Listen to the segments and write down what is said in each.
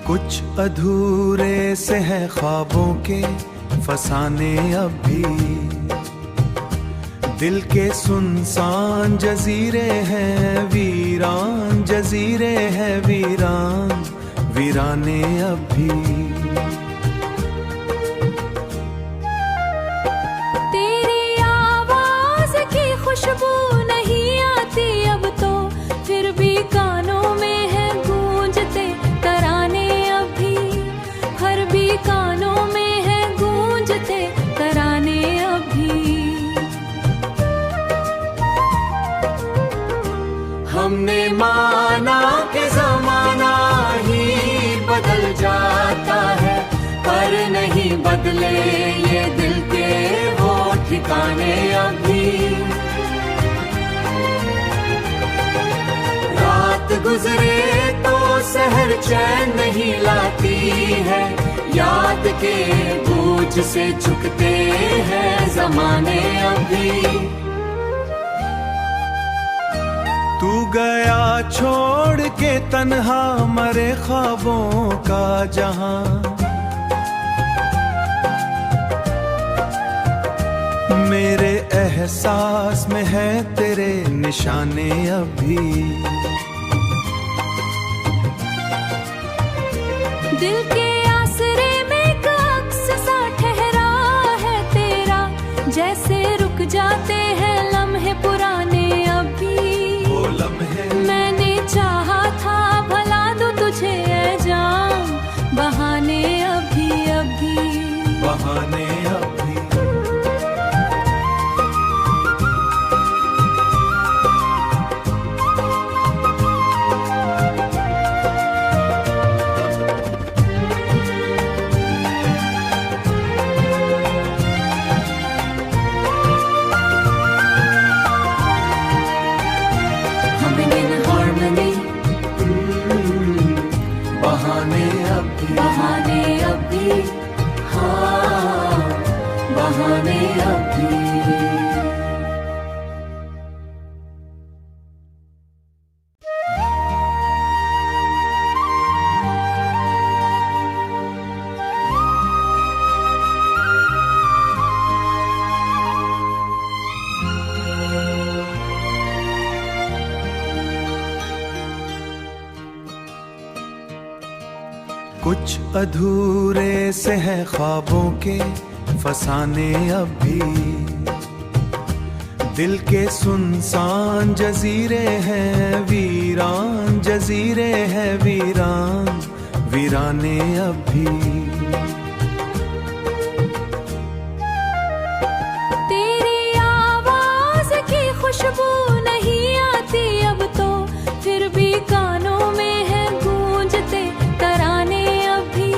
कुछ अधूरे से है ख्वाबों के फसाने अब भी, दिल के सुनसान जजीरे हैं वीरान, जजीरे हैं वीरान, वीराने अब भी। तेरी आवाज की खुशबू नहीं आती अब तो, फिर भी कानों में है गूंजते तराने अब भी, हर भी कानों में है गूंजते तराने अब भी। हमने माना कि ज़माना ही बदल जाता है, पर नहीं बदले ये दिल के वो ठिकाने अभी। रात गुजरे तो सहर चैन नहीं लाती है, याद के बोझ से झुकते हैं ज़माने अभी। तू गया छोड़ के तन्हा मरे ख्वाबों का जहां, मेरे एहसास में है तेरे निशाने अभी। दिल के आसरे में एक अक्स सा ठहरा है तेरा, जैसे रुक जाते हैं लम्हे पुराने अभी। मैंने चाहा था भला दूं तुझे ऐ जान, बहाने अभी अभी, बहाने अभी। बहाने अभी, हाँ बहाने अभी। कुछ अधूरे से है ख्वाबों के फसाने अब भी, दिल के सुनसान जजीरे हैं वीरान, जजीरे हैं वीरान, वीराने अब भी। तेरी आवाज की खुशबू नहीं आती अब तो, फिर भी कानों में है गूंजते तराने अभी,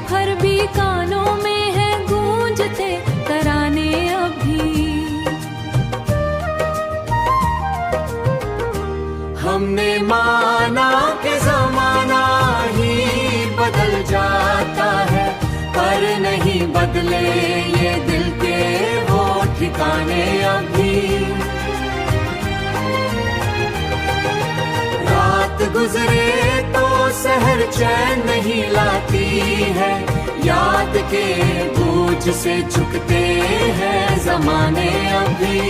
हर भी कानों में है गूंजते तराने अभी। हमने माना कि ज़माना ही बदल जाता है, पर नहीं बदले ये दिल के वो ठिकाने अभी। रात गुजरे तो सहर चैन नहीं लाती है, याद के बोझ से झुकते हैं ज़माने अभी।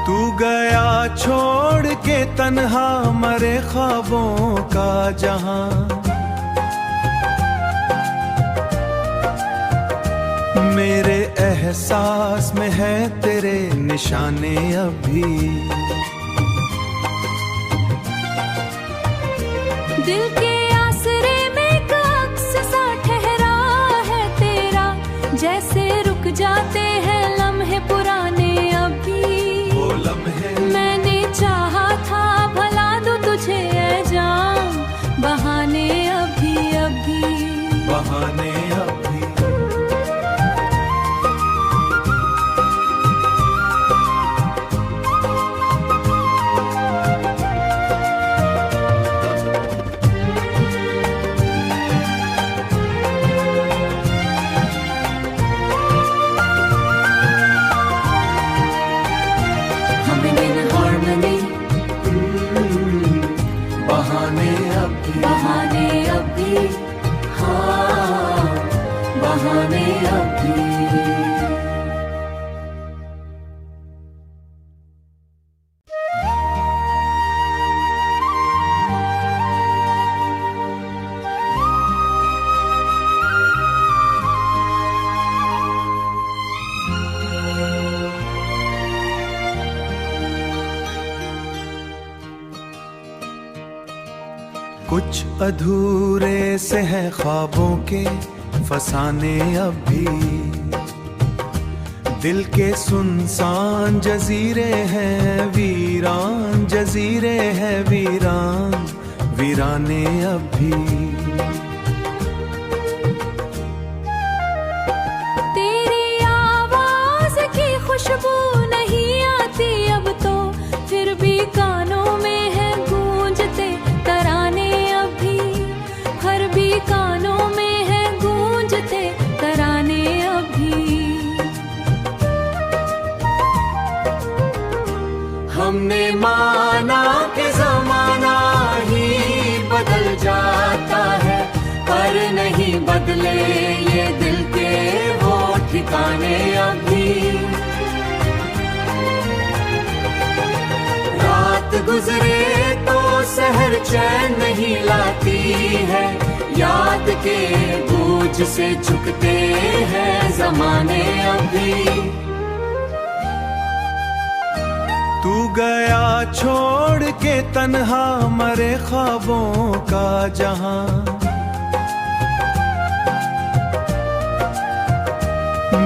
तू गया छोड़ के तन्हा मरे ख्वाबों का जहां, मेरे एहसास में है तेरे निशाने अभी। दिल के आसरे में एक अक्स सा ठहरा है तेरा, जैसे रुक जाते हैं लम्हे पुराने अभी। मैंने चाहा था भला दूं तुझे ऐ जान, बहाने अभी अभी, बहाने अभी। बहाने अब भी, बहाने अब भी, हाँ बहाने अब भी। कुछ अधूरे से हैं ख्वाबों के फसाने अब भी, दिल के सुनसान जजीरे हैं वीरान, जजीरे हैं वीरान, वीराने अब भी। तेरी आवाज की खुशबू नहीं आती अब तो, फिर भी कानों में है गूंजते तराने अब भी, हर भी कानों में है गूंजते तराने अब भी। हमने माना कि ज़माना ही बदल जाता है, पर नहीं बदले ये दिल के वो ठिकाने अभी। रात गुजरे तो सहर चैन नहीं लाती है, याद के बोझ से झुकते हैं ज़माने अभी। तू गया छोड़ के तन्हा मरे ख्वाबों का जहां,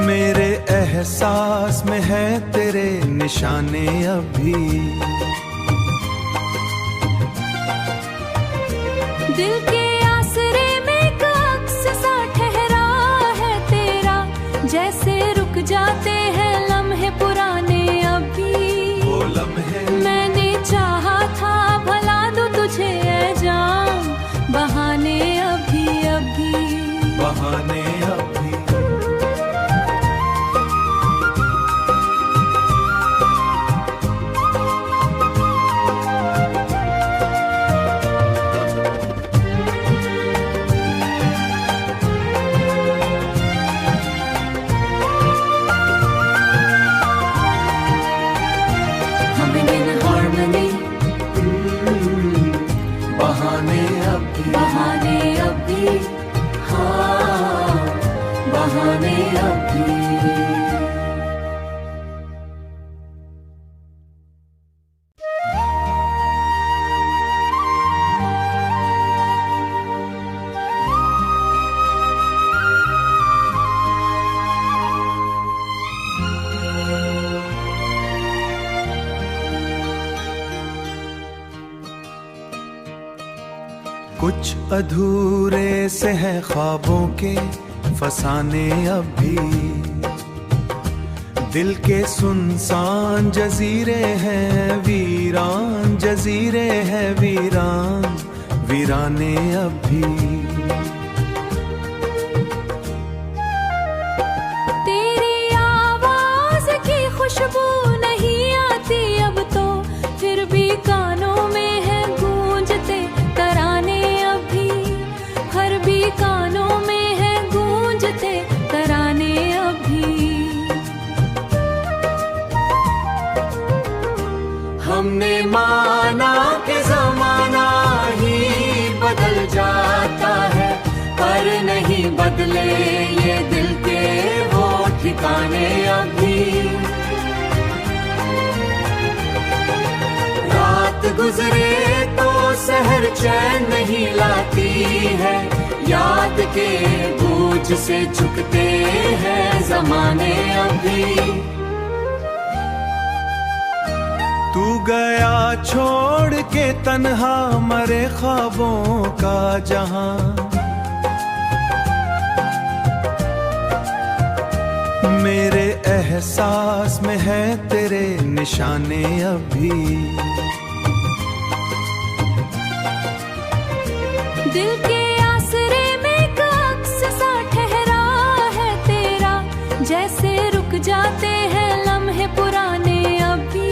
मेरे एहसास में है तेरे निशाने अभी। दिल के आसरे में एक अक्स सा ठहरा है तेरा, जैसे रुक जाते हैं लम्हे पुराने अभी। मैंने चाहा था भला दूं तुझे ऐ जान, बहाने अभी अभी, बहाने अभी। बहाने अब भी, हाँ बहाने अब भी। कुछ अधूरे से हैं ख्वाबों के फसाने अब भी, दिल के सुनसान जजीरे हैं वीरान, जजीरे हैं वीरान, वीराने अब भी। तेरी आवाज की खुशबू नहीं आती अब तो, फिर भी कानों में है गूंजते तराने अभी, हर भी कानों में है गूंजते तराने अभी। हमने माना कि ज़माना ही बदल जाता है, पर नहीं बदले ये दिल के वो ठिकाने अभी। रात गुजरे तो सहर चैन नहीं लाती है, याद के बोझ से झुकते हैं ज़माने अभी। तू गया छोड़ के तन्हा मरे ख्वाबों का जहां, मेरे एहसास में है तेरे निशाने अभी। दिल के आसरे में एक अक्स सा ठहरा है तेरा, जैसे रुक जाते हैं लम्हे पुराने अभी।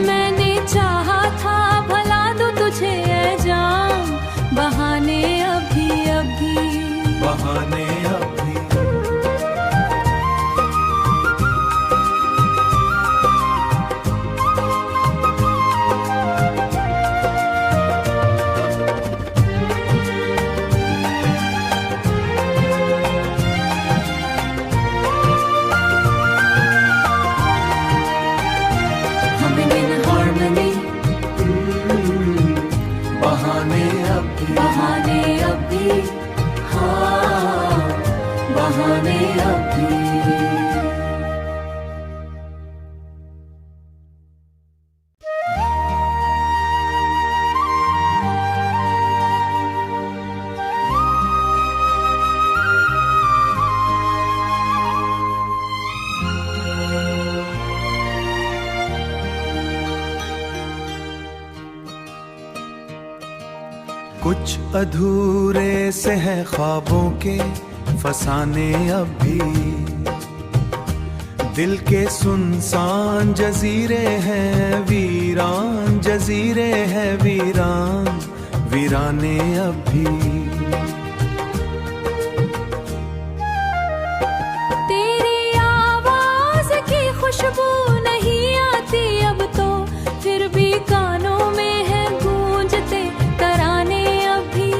मैंने चाहा था भला दूं तुझे बहाने अब भी, बहाने अब भी, हाँ बहाने अब भी। कुछ अधूरे से हैं ख्वाबों के फसाने अब भी, दिल के सुनसान जजीरे हैं वीरान, जजीरे हैं वीरान, वीराने अब भी। तेरी आवाज की खुशबू नहीं आती अब तो, फिर भी कानों में है गूंजते तराने अब भी,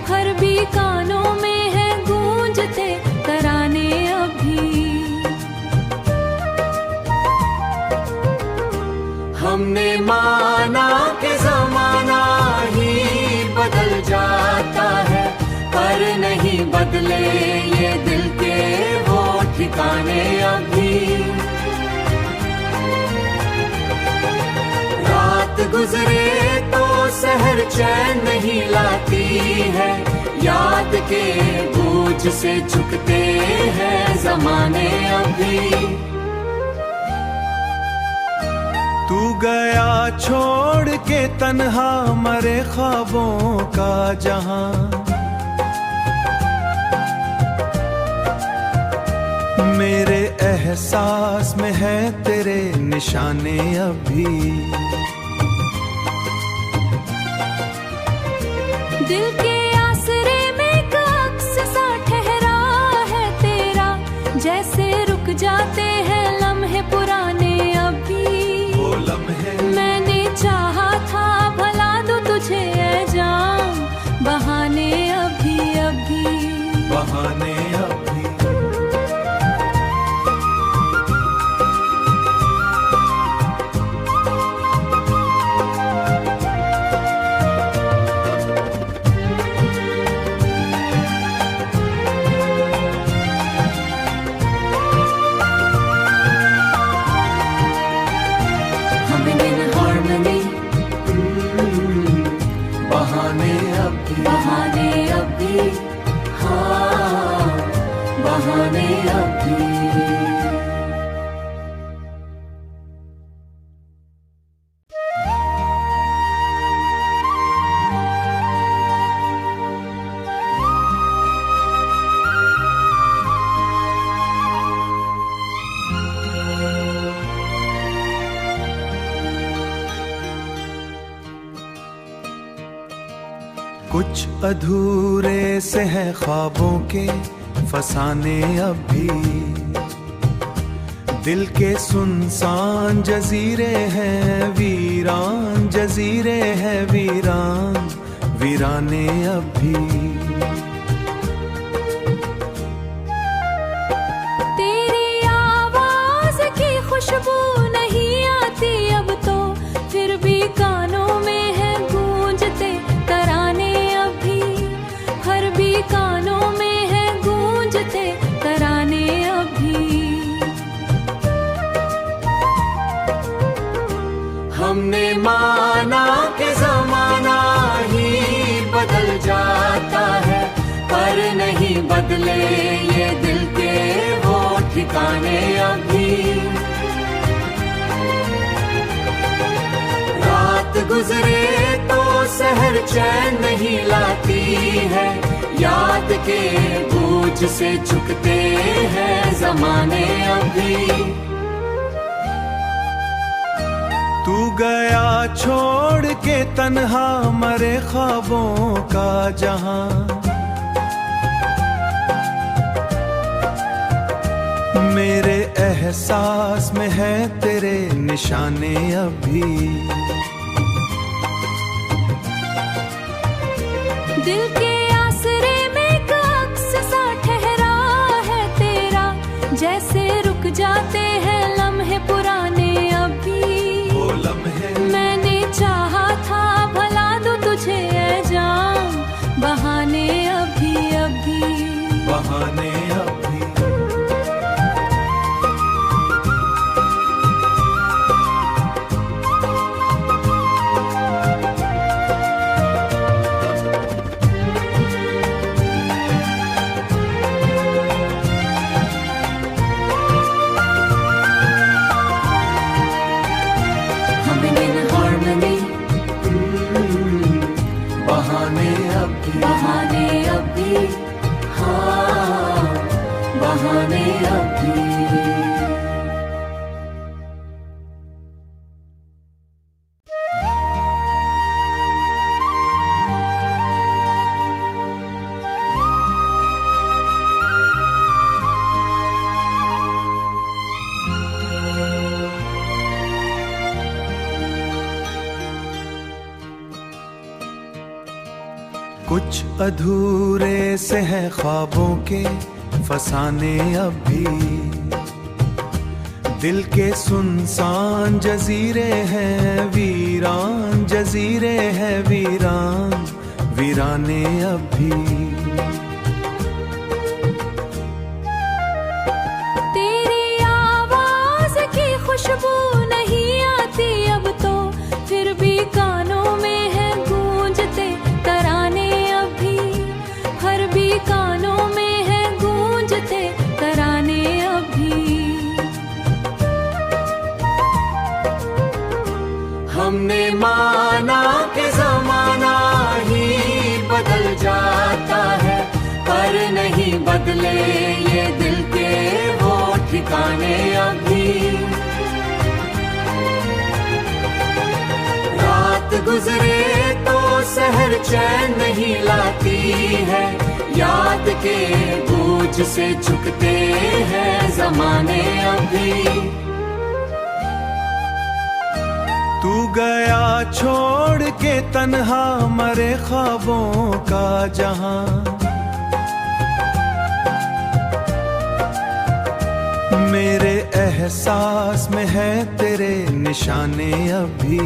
हर भी कानों में है गूंजते तराने अब भी। हमने माना कि ज़माना ही बदल जाता है, पर नहीं बदले ये दिल के वो ठिकाने अभी। रात गुजरे तो सहर चैन नहीं लाती है, याद के बोझ से झुकते हैं ज़माने अभी। तू गया छोड़ के तन्हा मरे ख्वाबों का जहां, मेरे एहसास में है तेरे निशाने अभी। दिल के आसरे में एक अक्स सा ठहरा है तेरा, जैसे रुक जाते हैं लम्हे पुराने अभी। वो लम्हे मैंने चाहा था भला दूं तुझे ऐ जान, बहाने अभी अभी, बहाने अभी। बहाने अभी, बहाने अभी, हाँ बहाने अभी। कुछ अधूरे से हैं ख्वाबों के फसाने अब भी, दिल के सुनसान जजीरे हैं वीरान, जजीरे हैं वीरान, वीराने अब भी। तेरी आवाज की खुशबू नहीं आती अब तो, फिर भी कानों में है गूंजते तराने अभी, हर भी कानों में है गूंजते तराने अभी। हमने माना कि ज़माना ही बदल जाता है, पर नहीं बदले ये दिल के वो ठिकाने अभी। रात गुजरे तो सहर चैन नहीं लाती है, याद के बोझ से झुकते हैं ज़माने अभी। तू गया छोड़ के तन्हा मरे ख्वाबों का जहां, मेरे एहसास में है तेरे निशाने अभी। दिल के आसरे में एक अक्स सा ठहरा है तेरा, जैसे रुक जाते हैं लम्हे पुराने अभी। वो लम्हे मैंने चाहा था भला दूं तुझे बहाने अब भी, बहाने अब भी, हाँ बहाने अब भी। कुछ अधूरे से हैं ख्वाबों के फसाने अब भी, दिल के सुनसान जजीरे हैं वीरान, जजीरे हैं वीरान, वीराने अब भी। तेरी आवाज की खुशबू नहीं आती अब तो, फिर भी कानों में है गूंजते तराने अब भी, हर भी कानों में है गूंजते तराने अब भी। हमने माना कि जमाना ही बदल जाता है, पर नहीं बदले ये दिल के वो ठिकाने अभी। रात गुजरे तो सहर चैन नहीं लाती है, याद के बोझ से झुकते हैं जमाने अभी। तू गया छोड़ के तन्हा मरे ख्वाबों का जहां, मेरे एहसास में है तेरे निशाने अभी।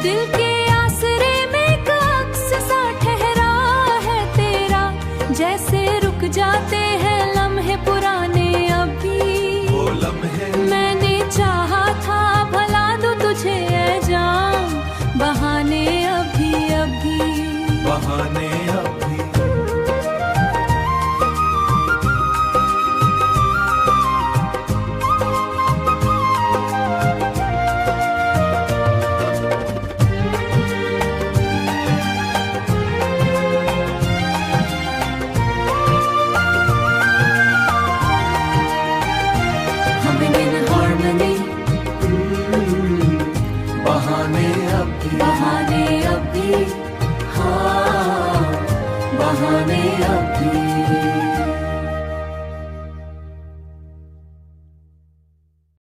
दिल के आसरे में एक अक्स सा ठहरा है तेरा, जैसे रुक जाते हैं लम्हे पुराने अभी। वो लम्हे मैंने चाहा था भला दूं तुझे ऐ जान, बहाने अभी अभी, बहाने अभी। बहाने अभी, बहाने अभी, हाँ बहाने अभी।